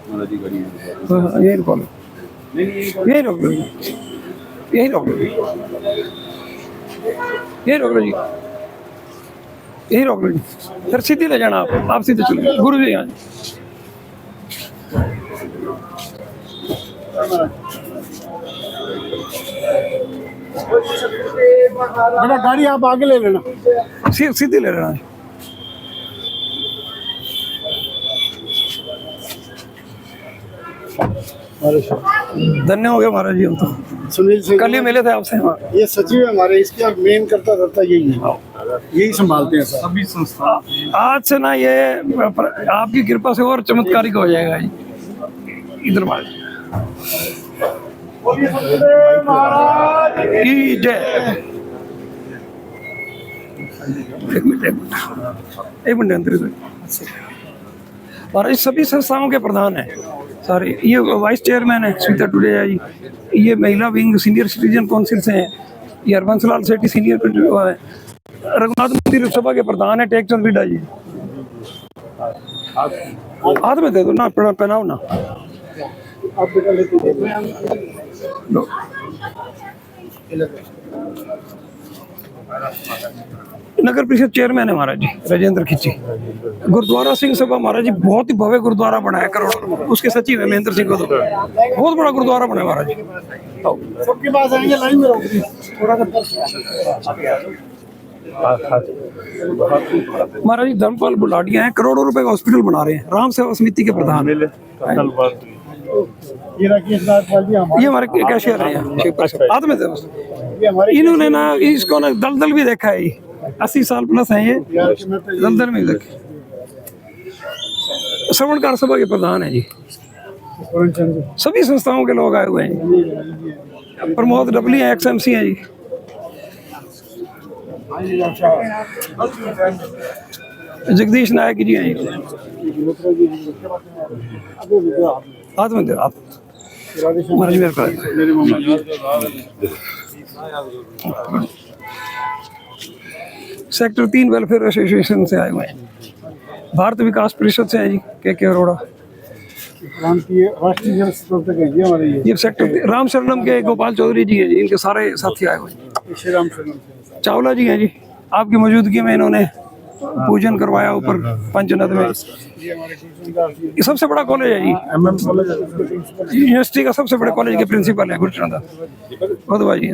यही रुको लो, यही रोक लो, यही रोक लो, यही रोक लो जी, यही रोक लो जी। फिर सीधे ले जाना, आप सीधे चलो गुरु जी यहाँ। बेटा गाड़ी आप आगे ले लेना, सीधे ले लेना। धन्य हो गए महाराज जी हम तो। सुनील सिंह कल ही मिले थे आपसे। ये सचिव है हमारे, इसके मेन करता धरता यही है, यही संभालते हैं सभी संस्था। आज से ना ये आपकी कृपा से और चमत्कारिक हो जाएगा जी। इधर महाराज की जय। एक मिनट अंदर। महाराज सभी संस्थाओं के प्रधान हैं सारे। ये वाइस चेयरमैन है स्वीता टुडेजा जी। ये महिला विंग सीनियर सिटीजन काउंसिल से हैं। ये हरबंसलाल सेठी सीनियर है। रघुनाथ मंदिर सभा के प्रधान है टेकचंद बिड्डा जी। हाथ में दे दो ना, पहनाओ ना। नगर परिषद चेयरमैन है महाराज जी राजेंद्र खिच्ची। गुरुद्वारा सिंह सभा महाराज जी बहुत ही भव्य गुरुद्वारा बनाया करोड़, उसके सचिव है महेंद्र सिंह को। तो बहुत बड़ा गुरुद्वारा बना महाराज जी। सबके पास आएंगे, लाइन में रहोगे थोड़ा सा। महाराज जी धर्मपाल बुलाडिया है, करोड़ों रुपए का हॉस्पिटल बना रहे हैं, राम सेवा समिति के प्रधान। ये हमारे कैशियर है हाथ में थे। इन्होंने ना इसको ना दलदल भी देखा है, 80 साल प्लस है ये, दलदल में देखे। श्रवणकार सभा के प्रधान है जी। सभी संस्थाओं के लोग आए हुए हैं। प्रमोद डबली XMC है जी। जगदीश नायक जी हैं। हाथ में दे, हाथ महाराज मेरे पास। सेक्टर 3 वेलफेयर एसोसिएशन से आए हुए हैं। भारत विकास परिषद से है जी के अरोड़ा। ये सेक्टर राम शरणम के गोपाल चौधरी जी हैं जी, इनके सारे साथी आए हुए हैं। चावला जी हैं जी, आपकी मौजूदगी में इन्होंने पूजन करवाया ऊपर पंचनद में। ये सबसे बड़ा कॉलेज है जी, यूनिवर्सिटी का सबसे बड़े कॉलेज के प्रिंसिपल है गुरुचरण दास जी।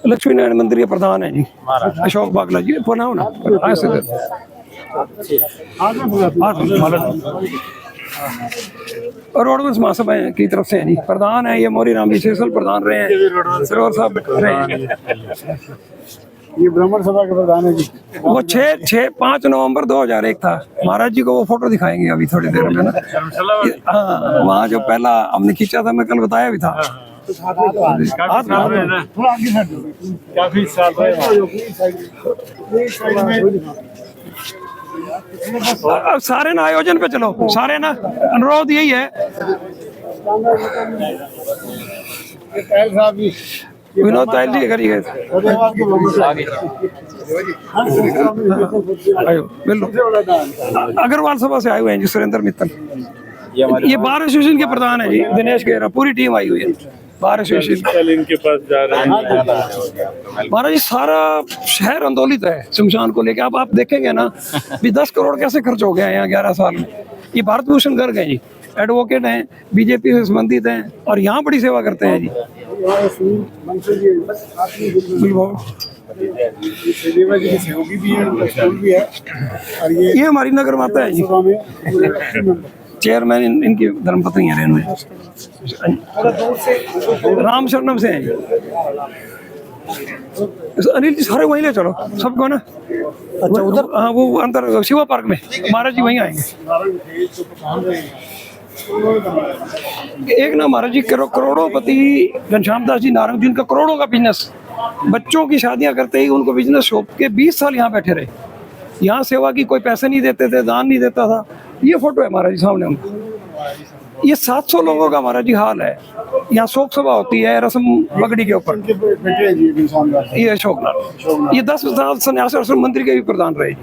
लक्ष्मी नारायण मंदिर के प्रधान है जी अशोक बागला जी। पुनाव ना और रोडवेज महासभा की तरफ से है जी प्रधान है ये मोरी राम विशेषल प्रधान रहे हैं, सरोवर साहब रहे हैं। ये ब्राह्मण सभा के प्रधान है जी। वो 5 नवंबर 2001 था। महाराज जी को वो फोटो दिखाएंगे अभी थोड़ी देर में ना। हाँ, वहाँ जो पहला हमने खींचा था, मैं कल बताया भी था। काफी साल अब सारे ना आयोजन पे चलो, सारे ना अनुरोध यही है। विनोद तायल जी घर ही गए थे। अग्रवाल सभा से आए हुए हैं जी सुरेंद्र मित्तल। ये बार एसोसिएशन के प्रधान है जी दिनेश गेरा। पूरी टीम आई हुई है बार एसोसिएशन। इनके पास जा रहे हैं महाराज जी सारा शहर आंदोलित है शमशान को लेके। अब आप देखेंगे ना भी 10 करोड़ कैसे खर्च हो गया है यहाँ 11 साल में। ये भारत भूषण गर्ग हैं जी, एडवोकेट हैं, बीजेपी से संबंधित हैं और यहाँ बड़ी सेवा करते हैं जी। ये हमारी नगर माता है जी। चेयरमैन इनकी धर्मपत्नी है रेणु राम शरणम से हैं। अनिल जी सारे वहीं ले चलो सबको ना। अच्छा उधर, हाँ वो अंदर शिवा पार्क में महाराज जी वहीं आएंगे। एक ना महाराज जी करोड़ोंपति घनश्याम दास जी नारंग, जिनका करोड़ों का बिजनेस, बच्चों की शादियां करते ही उनको बिजनेस शॉप के 20 साल यहाँ बैठे रहे। यहाँ सेवा की कोई पैसे नहीं देते थे, दान नहीं देता था। ये फोटो है महाराज जी सामने उनको। ये 700 लोगों का महाराज जी हाल है। यहाँ शोक सभा होती है रस्म पगड़ी के ऊपर। ये अशोक लाल, ये 10 साल संन्यास आश्रम मंदिर के भी प्रधान रहे।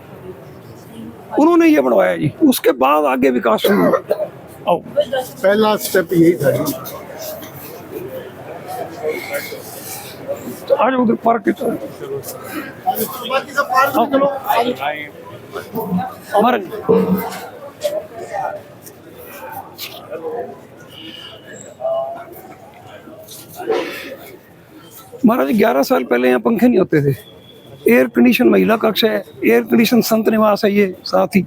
उन्होंने ये बनवाया जी, उसके बाद आगे विकास शुरू हुआ। आओ पहला स्टेप यही था जी। तो आज उधर पार्क की तरफ बाकी सब पार्क में चलो। हमारा महाराज 11 साल पहले यहाँ पंखे नहीं होते थे। एयर कंडीशन महिला कक्ष है, एयर कंडीशन संत निवास है, ये साथ ही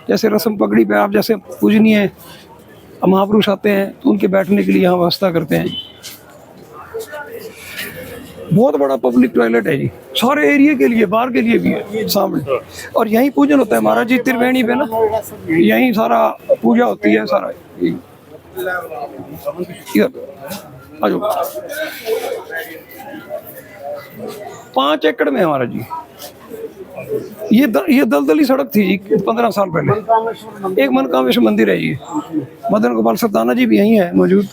जैसे रस्म पगड़ी पे आप जैसे पूजनीय महापुरुष आते हैं तो उनके बैठने के लिए यहाँ व्यवस्था करते हैं। बहुत बड़ा पब्लिक टॉयलेट है जी, सारे एरिया के लिए, बाहर के लिए भी है सामने। और यहीं पूजन होता है महाराज जी, त्रिवेणी पे ना, यहीं सारा पूजा होती है सारा। आ जाओ 5 एकड़ में हमारा जी। ये दलदली सड़क थी जी 15 साल पहले। एक मनकामेश्वर मंदिर है ये, मदन गोपाल सरदाना जी भी यहीं है मौजूद।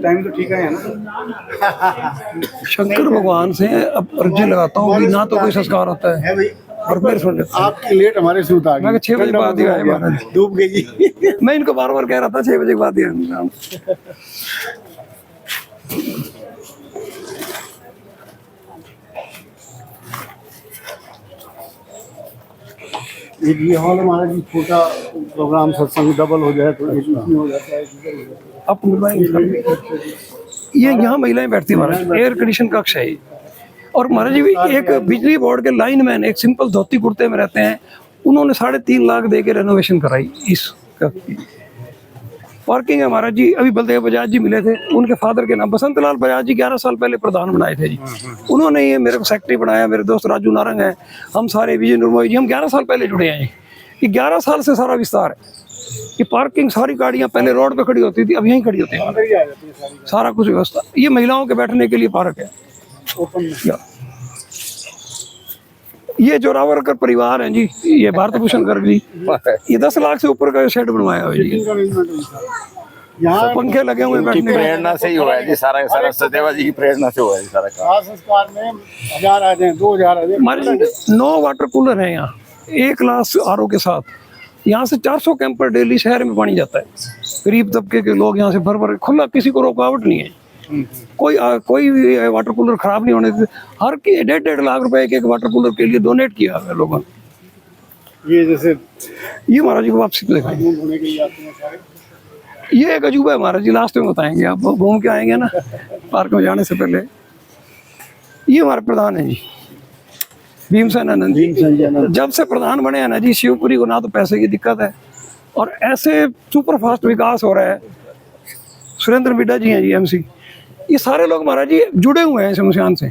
टाइम तो ठीक है ना। शंकर भगवान से अब अर्जी लगाता हूँ कि ना तो कोई संस्कार होता है भाई और मेरे सुन लेते हैं। आपकी लेट हमारे सूत आ गई। मैं 6 बजे बाद ही आया महाराज। डूब गई। मैं इनको बार बार कह रहा था 6 बजे के बाद ही आना। ये हॉल हमारा जी छोटा प्रोग्राम सत्संग डबल हो जाए तो इसमें हो जाता है। आप मिलवाएंगे ये यहाँ महिलाएं बैठती हैं महाराज, एयर कंडीशन कक्ष है ये। और महाराज जी एक बिजली बोर्ड के लाइनमैन एक सिंपल धोती कुर्ते में रहते हैं, उन्होंने 3.5 लाख दे के रेनोवेशन कराई इस कक्ष की। पार्किंग है महाराज जी। अभी बलदेव बजाज जी मिले थे, उनके फादर के नाम बसंत लाल बजाज जी 11 साल पहले प्रधान बनाए थे जी। उन्होंने ये मेरे को सेक्रेटरी बनाया। मेरे दोस्त राजू नारंग है, हम सारे विजय निर्मोही जी, हम 11 साल पहले जुड़े हैं जी। ये 11 साल से सारा विस्तार है। ये पार्किंग सारी गाड़ियाँ पहले रोड पे खड़ी होती थी, अब यहीं खड़ी होती है, सारा कुछ व्यवस्था। ये महिलाओं के बैठने के लिए पार्क है। ये जोरावरकर परिवार है जी, ये भारत भूषण गर्ग जी, ये 10 लाख से ऊपर का शेड बनवाया हुआ है जी। यहाँ पंखे लगे हुए हैं बैठने के। प्रेरणा से ही हुआ है जी, सारा सारा सदैवा जी की प्रेरणा से हुआ है सारा काम। संस्कार में 1000 आ जाए 2000 आ जाए। हमारे 9 वाटर कूलर हैं यहाँ, 1 क्लास आरओ के साथ। यहाँ से 400 कैंपर डेली शहर में पानी जाता है। गरीब तबके के लोग यहाँ से भर भर खुला, किसी को रुकावट नहीं है। कोई भी वाटर कूलर खराब नहीं होने देते। हर के 1.5 लाख रुपए एक वाटर कूलर के लिए डोनेट किया है लोगों ने। ये जैसे ये महाराज जी को वापसी पे दिखाएंगे। घूमने के लिए आते हैं सारे। ये एक अजूबा है महाराज जी, लास्ट में बताएंगे, आप घूम के आएंगे ना पार्क में जाने से पहले। ये हमारे प्रधान है जी, भीमसेन आनंद जी। जब से प्रधान बने हैं ना जी, शिवपुरी को ना तो पैसे की दिक्कत है और ऐसे सुपर फास्ट विकास हो रहा है। सुरेंद्र बिड्डा जी हैं जी एमसी, ये सारे लोग महाराज जी जुड़े हुए हैं शमशान से।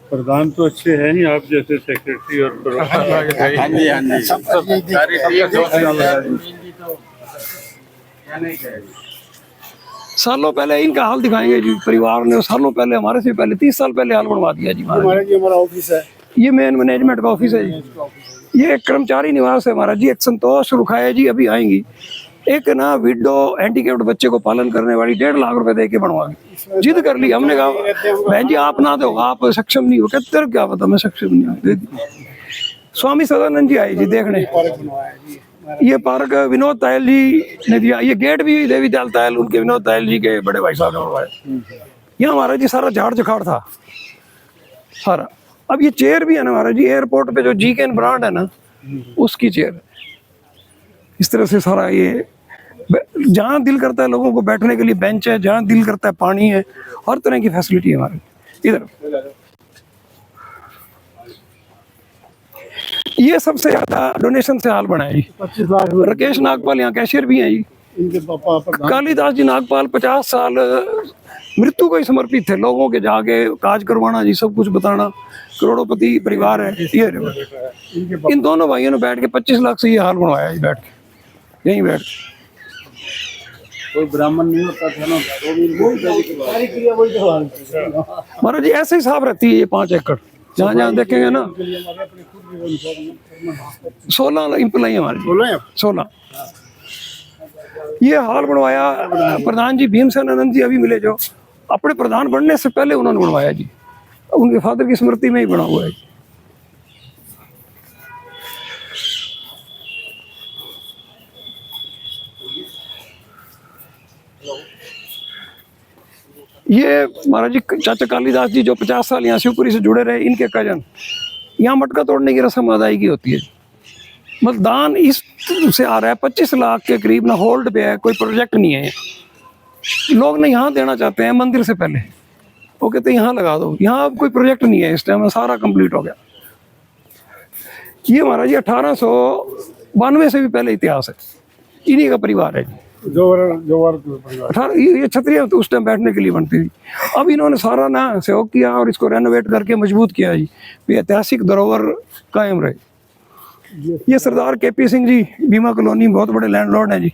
प्रधान तो अच्छे हैं ही, आप जैसे सेक्रेटरी और हाँ जी हाँ जी सब सारी सालों पहले इनका हाल दिखाएंगे जी। परिवार ने सालों पहले, हमारे से पहले 30 साल पहले हाल बनवा दिया जी महाराज। हमारा जी हमारा ऑफिस है। ये मेन मैनेजमेंट का ऑफिस है जी। ये एक कर्मचारी निवास है महाराज जी। एक संतोष रुखाया जी अभी आएंगी, एक ना विडो हैंडीकैप्ड बच्चे को पालन करने वाली 1.5 लाख रुपए दे के बनवाएंगे। जिद कर ली, हमने कहा बहन जी आप ना दो, आप सक्षम नहीं हो। कहते तेरे क्या पता मैं सक्षम नहीं हूँ। स्वामी सदानंद जी आए जी देखने। ये पार्क विनोद तायल जी ने दिया। ये गेट भी देवी दयाल तायल, उनके विनोद तायल जी के बड़े भाई साहब ने बनवाया। यहाँ हमारा जी सारा झाड़ झखाड़ था सारा। अब ये चेयर भी है ना हमारा जी, एयरपोर्ट पे जो जीकेन ब्रांड है ना उसकी चेयर है। इस तरह से सारा ये, जहाँ दिल करता है लोगों को बैठने के लिए बेंच है, जहाँ दिल करता है पानी है, हर तरह की फैसिलिटी है हमारे इधर। ये सबसे ज्यादा डोनेशन से हाल बना है जी। 25 लाख राकेश नागपाल यहाँ कैशियर भी हैं जी। इनके पापा प्रधान। कालीदास जी नागपाल 50 साल मृत्यु को ही समर्पित थे, लोगों के जाके काज करवाना जी, सब कुछ बताना, करोड़पति परिवार है ये रहे। इन दोनों भाइयों ने बैठ के 25 लाख से ये हाल बनवाया जी, बैठ के यहीं बैठ के। कोई ब्राह्मण नहीं होता था ना, सारी क्रिया वही तो महाराज जी ऐसे ही साफ रहती है ये 5 एकड़, जहाँ जहाँ देखेंगे ना 16 इम्प्लाई हमारे, बोलो आप 16। ये हाल बनवाया प्रधान जी भीमसेन आनंद जी अभी मिले, जो अपने प्रधान बनने से पहले उन्होंने बनवाया जी, उनके फादर की स्मृति में ही बना हुआ है। ये महाराज जी चाचा कालीदास जी जो 50 साल यहाँ शिवपुरी से जुड़े रहे, इनके कजन, यहाँ मटका तोड़ने की रस्म अदायगी होती है। मतलब दान इस से आ रहा है 25 लाख के करीब ना, होल्ड पे है, कोई प्रोजेक्ट नहीं है। लोग ना यहाँ देना चाहते हैं मंदिर से पहले, वो कहते हैं यहाँ लगा दो, यहाँ अब कोई प्रोजेक्ट नहीं है, इस टाइम सारा कंप्लीट हो गया। ये महाराज जी 1892 से भी पहले इतिहास है, इन्हीं का परिवार है जी। ये छतरियाँ तो उस टाइम बैठने के लिए बनती थी। अब इन्होंने सारा ना सहयोग किया और इसको रेनोवेट करके मजबूत किया जी, ऐतिहासिक धरोहर कायम रहे। ये सरदार केपी सिंह जी बीमा कॉलोनी बहुत बड़े लैंडलॉर्ड हैं जी,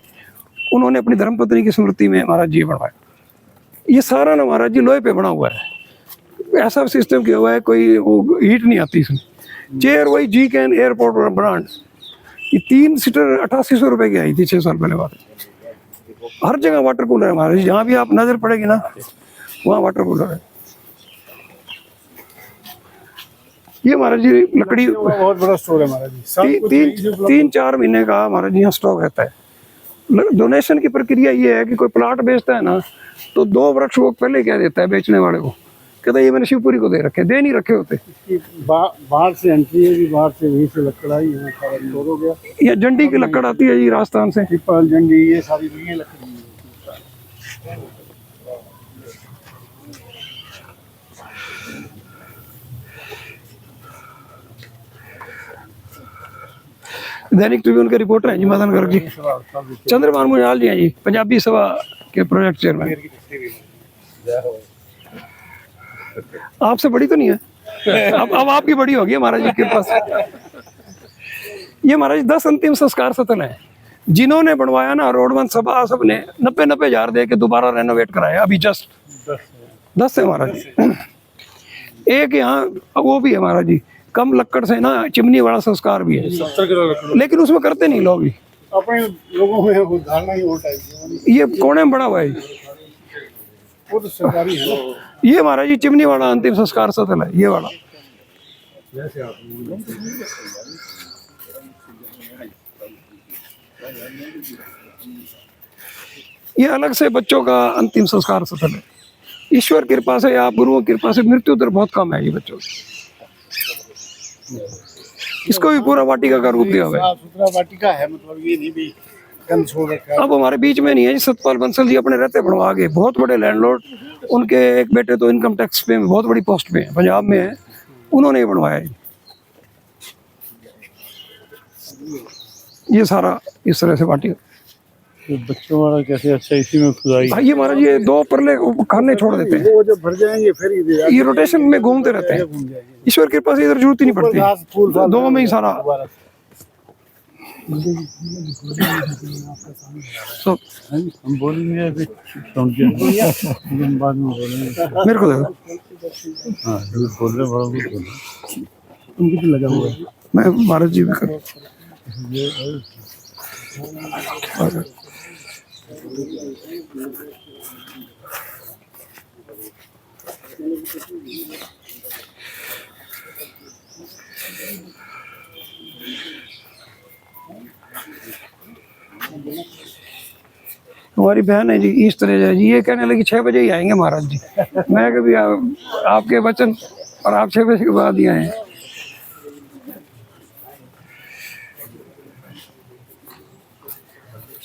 उन्होंने अपनी धर्मपत्नी की स्मृति में महाराज जी बनवाया। ये सारा ना महाराज जी लोहे पे बना हुआ है, ऐसा सिस्टम किया हुआ है, कोई वो हीट नहीं आती इसमें। चेयर वही जी कैन एयरपोर्ट ब्रांड, ये 3 सीटर 8800 रुपए की आई थी 6 साल पहले बात। हर जगह वाटर कूलर है हमारे, जहाँ भी आप नजर पड़ेगी ना वहाँ वाटर कूलर है। ये महाराज जी लकड़ी बहुत बड़ा स्टोर है महाराज जी, 3-4 महीने का हमारा जी यहाँ स्टॉक रहता है। डोनेशन की प्रक्रिया ये है कि कोई प्लाट बेचता है ना, तो 2 वृक्ष वो पहले क्या देता है बेचने वाले को, कहता है ये मैंने शिवपुरी को दे रखे, दे नहीं रखे होते। बाहर से एंट्री है जी, बाहर से वहीं से लकड़ आई, यहाँ सारा स्टोर हो गया। ये झंडी की लकड़ आती है जी राजस्थान से, पीपल झंडी ये सारी लकड़ी है। दैनिक ट्रिब्यून के रिपोर्टर हैं जी मदन गर्ग जी। चंद्रभान मुंजाल जी हैं जी, पंजाबी सभा के प्रोजेक्ट चेयरमैन। आपसे बड़ी तो नहीं है, अब आपकी बड़ी होगी महाराज जी के पास। ये महाराज 10 अंतिम संस्कार सदन है, जिन्होंने बनवाया ना रोडवन सभा सब ने 90-90 हजार दे के दोबारा रेनोवेट कराया। अभी जस्ट 10 है महाराज जी। एक यहाँ वो भी है महाराज जी, कम लक्कड़ से ना चिमनी वाला संस्कार भी है, 70 किलो लकड़, लेकिन उसमें करते नहीं लोग भी, अपने लोगों में वो धारणा ही वो टाइप की। ये कोने में बड़ा हुआ है, वो तो सरकारी है ना। ये महाराज जी चिमनी वाला अंतिम संस्कार स्थल है, ये वाला। ये अलग से बच्चों का अंतिम संस्कार स्थल है। ईश्वर कृपा से या गुरुओं की कृपा से मृत्यु दर बहुत कम है ये बच्चों की। इसको भी पूरा वाटिका का रूप दिया हुआ है। साफ सुथरा वाटिका है, मतलब ये नहीं भी गंद छोड़ रखा है। अब हमारे बीच में नहीं है जी, सतपाल बंसल जी अपने रहते बनवा गए, बहुत बड़े लैंडलॉर्ड, उनके एक बेटे तो इनकम टैक्स पे बहुत बड़ी पोस्ट पे है, पंजाब में है, उन्होंने ये बनवाया है। ये सारा इस तरह से वाटिका। तो बच्चों वाला कैसे, अच्छा इसी में खुदाई। भाई ये महाराज ये 2 परले खाने छोड़ देते हैं, वो जब भर जाएंगे फिर ये रोटेशन में घूमते रहते हैं। ईश्वर कृपा से इधर जरूरत ही नहीं पड़ती, 2 में ही सारा। So, हम बोलेंगे अभी सुन के, हम बाद में बोलेंगे। मेरे को देखो, हाँ बोल रहे, बड़ा कुछ बोल उनको तो लगा हुआ है। मैं महाराज जी भी करूँ। हमारी बहन है जी इस तरह है जी, ये कहने लगी 6 बजे ही आएंगे महाराज जी। मैं कभी आपके वचन और आप 6 बजे के बाद ही आए।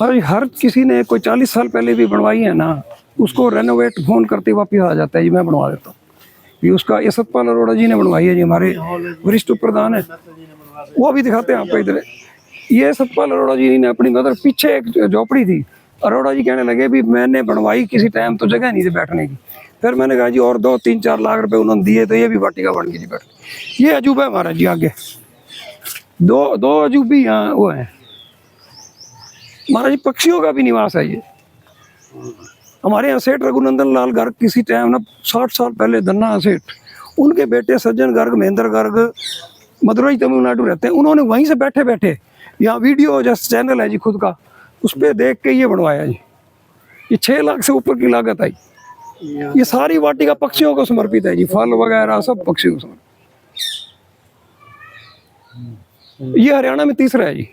और हर किसी ने कोई 40 साल पहले भी बनवाई है ना, उसको रेनोवेट फोन करते वापिस आ जाता है जी, मैं बनवा देता हूँ। ये उसका ये सतपाल अरोड़ा जी ने बनवाई है जी, हमारे वरिष्ठ प्रधान है, वो भी दिखाते हैं आपको इधर। ये सतपाल अरोड़ा जी ने अपनी मदर, पीछे एक झोपड़ी थी अरोड़ा जी कहने लगे भी मैंने बनवाई किसी टाइम तो जगह नहीं थी बैठने की। फिर मैंने कहा जी और 2-3-4 लाख रुपए उन्होंने दिए तो ये भी वाटिका बन गई जी बैठ। ये अजूबा है हमारा जी। आगे दो अजूबी यहाँ वो है महाराज जी। पक्षियों का भी निवास है ये। हमारे यहाँ सेठ रघुनंदन लाल गर्ग किसी टाइम ना 60 साल पहले धन्ना सेठ, उनके बेटे सज्जन गर्ग, महेंद्र गर्ग मदुरई तमिलनाडु रहते हैं, उन्होंने वहीं से बैठे बैठे यहाँ वीडियो जैसे चैनल है जी खुद का, उस पर देख के ये बनवाया जी। ये 6 लाख से ऊपर की लागत आई। ये सारी वाटिका पक्षियों को समर्पित है जी, फल वगैरह सब पक्षियों को समर्पित। ये हरियाणा में तीसरा है जी।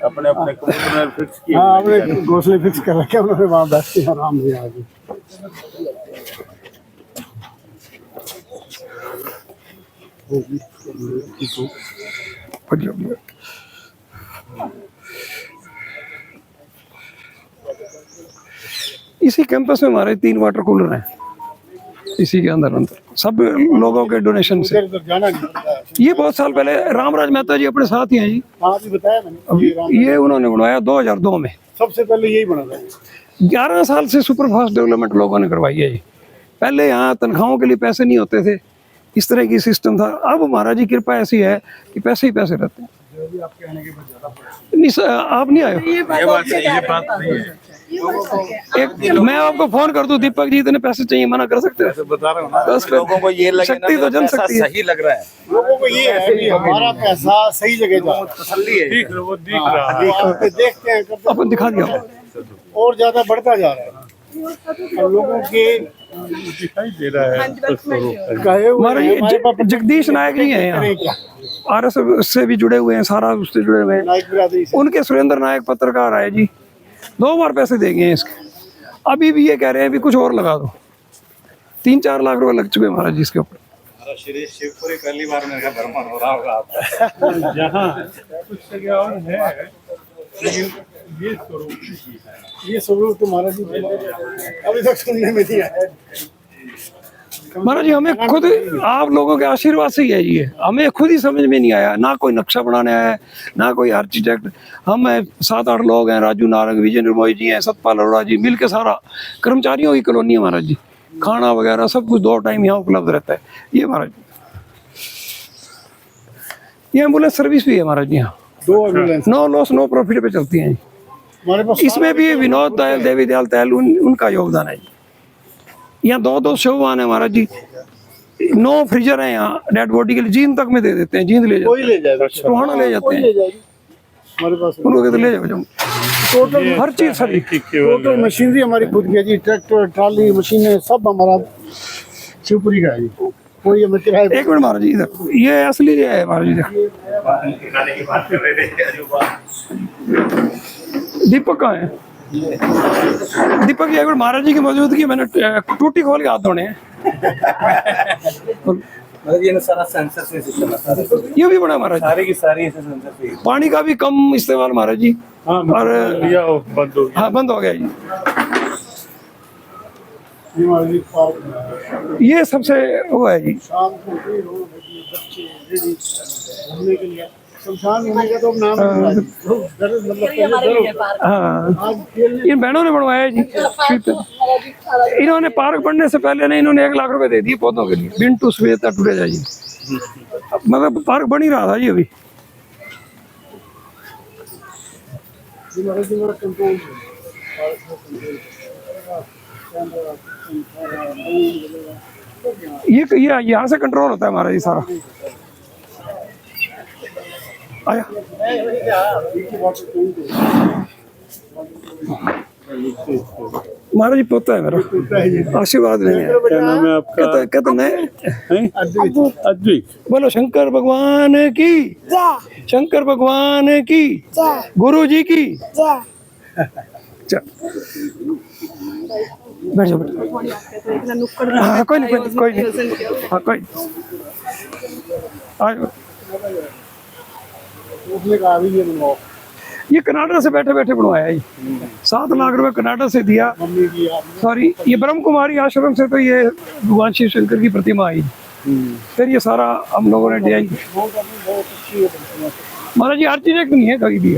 अपने अपने कबूतर फिक्स किए। हाँ, आपने घोंसले फिक्स कर रखे, उन्होंने वहाँ बैठते हैं आराम से आगे। इसी कैंपस में हमारे 3 वाटर कूलर हैं, इसी के अंदर सब लोगों के डोनेशन से। इधर जाना नहीं पड़ता है। ये बहुत साल पहले रामराज मेहता जी अपने साथ ही हैं जी। हाँ, अभी बताया मैंने। अब ये उन्होंने बनवाया 2002 में। सबसे पहले यही बना था। 11 साल से सुपरफास्ट डेवलपमेंट लोगों ने करवाई है जी। पहले यहाँ तनख्वाहों के लिए पैसे नहीं होते थे, इस तरह की सिस्टम था। अब महाराज जी कृपा ऐसी है कि पैसे ही पैसे रहते हैं। नहीं सर, आप नहीं आए हो। ये बात सही है, बात नहीं है। एक मैं आपको फोन कर दूं, दीपक जी इतने पैसे चाहिए, मना कर सकते हैं? बता रहा हूँ ना, बस लोगों को ये लगे शक्ति तो जन पैसा सकती है। सही लग रहा है, लोगों को ये है कि हमारा पैसा सही जगह जा रहा है। तसल्ली है। दिख वो दिख रहा है। वो आप देखते हैं करते अपन दिखा दिया आपको। हैं, और ज्यादा बढ़ता जा रहा है। और लोगों के दिखाई दे रहा है कहे हुए हमारे हैं, हमारे ये पास जगदीश नायक जी हैं करें यहाँ, क्या? आरएसएस से भी जुड़े हुए हैं, सारा उससे जुड़े हुए हैं। नाइक बिरादरी से। उनके सुरेंद्र नायक पत्रकार आए जी, 2 बार पैसे दे गए हैं इसके। अभी भी ये कह रहे हैं भी कुछ और लगा दो। 3-4 लाख रुपए लग चुके हैं महाराज जी इसके ऊपर। शिवपुरी पहली बार मेरा भ्रमण हो रहा होगा आपका। जहाँ कुछ जगह और है ये स्वरूप ये स्वरूप तो महाराज जी अभी तक सुनने में नहीं आया। महाराज जी हमें खुद आप लोगों के आशीर्वाद से ही है ये, हमें खुद ही समझ में नहीं आया। ना कोई नक्शा बनाने आया है, ना कोई आर्किटेक्ट। हम 7-8 लोग हैं, राजू नारंग, विजय निर्मोही जी हैं, सतपाल अरोड़ा जी, मिल के सारा कर्मचारियों की कॉलोनी है महाराज जी। खाना वगैरह सब कुछ 2 टाइम यहाँ उपलब्ध रहता है। ये महाराज जी ये एम्बुलेंस सर्विस भी है महाराज जी यहाँ। 2 ambulance no loss no profit पे चलती हैं जी। हमारे पास। इसमें भी विनोद दयाल, देवी दयाल तैल उनका योगदान है जी। यहाँ 2-2 शववान है महाराज जी। 9 फ्रीजर है यहाँ, डेड बॉडी के लिए जींद तक में दे देते हैं, जींद ले कोई जाते ले जाएगा, हैं, टोहाना ले जाते ले हैं, जाएगी हमारे पास। उनको कहते ले जाओ। टोटल हर चीज सर टोटल मशीनरी हमारी खुद की है जी। ट्रैक्टर, ट्राली, मशीनें सब हमारा शिवपुरी का है जी। कोई हमें किराए पे- 1 मिनट महाराज जी, इधर ये असली है महाराज जी। दीपक कहाँ है? दीपक जी एक बार महाराज जी की मौजूदगी मैंने टूटी खोल के हाथ धोने हैं। ये सारा सेंसर से सिस्टम है सारा, ये भी बड़ा महाराज जी। सारी की सारी ऐसे सेंसर से। पानी का भी कम इस्तेमाल महाराज जी। हाँ और लिया हो, बंद हो गया। हाँ बंद हो गया जी। ये हमारे लिए पार्क बना है। ये सबसे वो है जी। शाम को भी लोग बच्चे लेडी घूमने के लिए शमशान होने का तो नाम है महाराज जी। तो मतलब पहले हाँ आज खेलने इन बहनों ने बनवाया है जी। इन्होंने पार्क बनने से पहले ने इन्होंने 1 लाख रुपए दे दिए पौधों के लिए। बिंटू श्वेता टूटे जाइए, मतलब पार्क बन ही रहा था जी अभी। महाराज जी मेरा कंट्रोल ये यहाँ से कंट्रोल होता है हमारा ये सारा। आया महाराज जी पोता है मेरा, आशीर्वाद लेने आया। क्या नाम है आपका? कहते मैं अद्विक। बोलो शंकर भगवान की, शंकर भगवान की, गुरु जी की। चल बैठ जाओ, हाँ कोई नहीं कोई नहीं, हाँ कोई आ जाओ। उसने कहा भी ये बनवाओ। ये कनाडा से बैठे बैठे बनवाया है 7 लाख रुपए कनाडा से दिया। मम्मी की आपने सॉरी, ये ब्रह्म कुमारी आश्रम से तो ये भगवान शिव शंकर की प्रतिमा आई। फिर ये सारा हम लोगों ने डिजाइन। बहुत अच्छी है प्रतिमा। महाराज जी आर्किटेक्ट नहीं है कभी भी,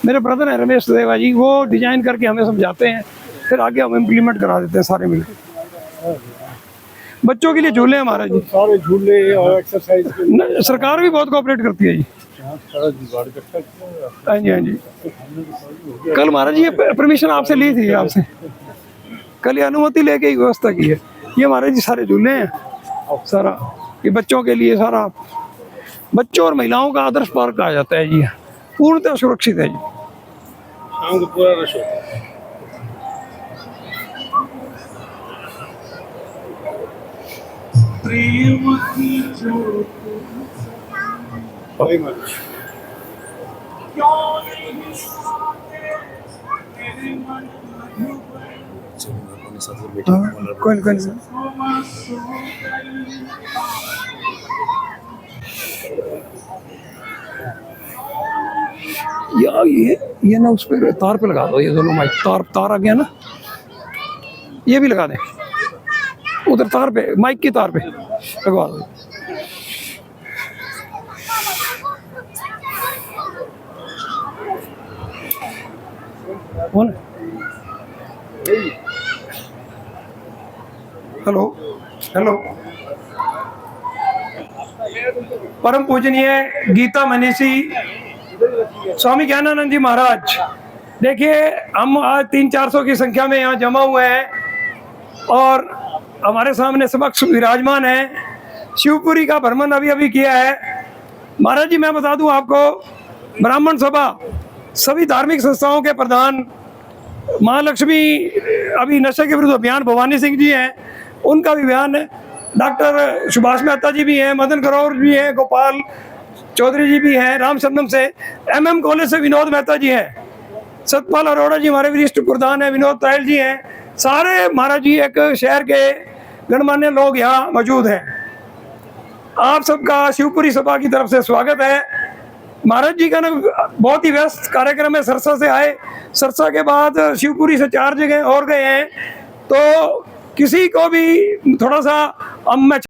मेरे ब्रदर हैं रमेश देवा जी, वो डिजाइन करके हमें समझाते हैं, फिर आगे हम इम्प्लीमेंट करा देते हैं सारे मिलकर। बच्चों के लिए झूले हैं महाराज जी, सारे झूले और एक्सरसाइज के सरकार भी बहुत कोऑपरेट करती है जी। सारा जुगाड़ इकट्ठा किया। हाँ जी, हाँ जी। कल महाराज जी ये परमिशन आपसे ली थी, आपसे कल ये अनुमति लेके ही व्यवस्था की है। ये महाराज जी सारे झूले हैं, सारा ये बच्चों के लिए, सारा बच्चों और महिलाओं का आदर्श पार्क कहा जाता है जी, पूर्णतः सुरक्षित है जी। शाम को पूरा रश होता है। Very much. कौन कौन सा यार ये ना उस पे तार पे लगा दो, ये दोनों माइक तार आ गया ना, ये भी लगा दे उधर तार पे, माइक की तार पे लगवा दो। कौन? हेलो हेलो, परम पूजनीय गीता मनीषी स्वामी ज्ञानानंद जी महाराज, देखिए हम आज 300-400 की संख्या में यहाँ जमा हुए हैं और हमारे सामने समक्ष विराजमान है। शिवपुरी का भ्रमण अभी किया है महाराज जी। मैं बता दूं आपको, ब्राह्मण सभा सभी धार्मिक संस्थाओं के प्रधान महालक्ष्मी अभी नशे के विरुद्ध अभियान भवानी सिंह जी हैं, उनका भी बयान है। डॉक्टर सुभाष मेहता जी भी हैं, मदन गौर भी हैं, गोपाल चौधरी जी भी हैं, रामचंद्रम से, MM कॉलेज से विनोद मेहता जी हैं, सतपाल अरोड़ा जी हमारे वरिष्ठ प्रधान हैं, विनोद तायल जी हैं, सारे महाराज जी एक शहर के गणमान्य लोग यहाँ मौजूद हैं। आप सबका शिवपुरी सभा की तरफ से स्वागत है। महाराज जी का ना बहुत ही व्यस्त कार्यक्रम है, सरसा से आए, सरसा के बाद शिवपुरी से 4 जगह और गए हैं, तो किसी को भी थोड़ा सा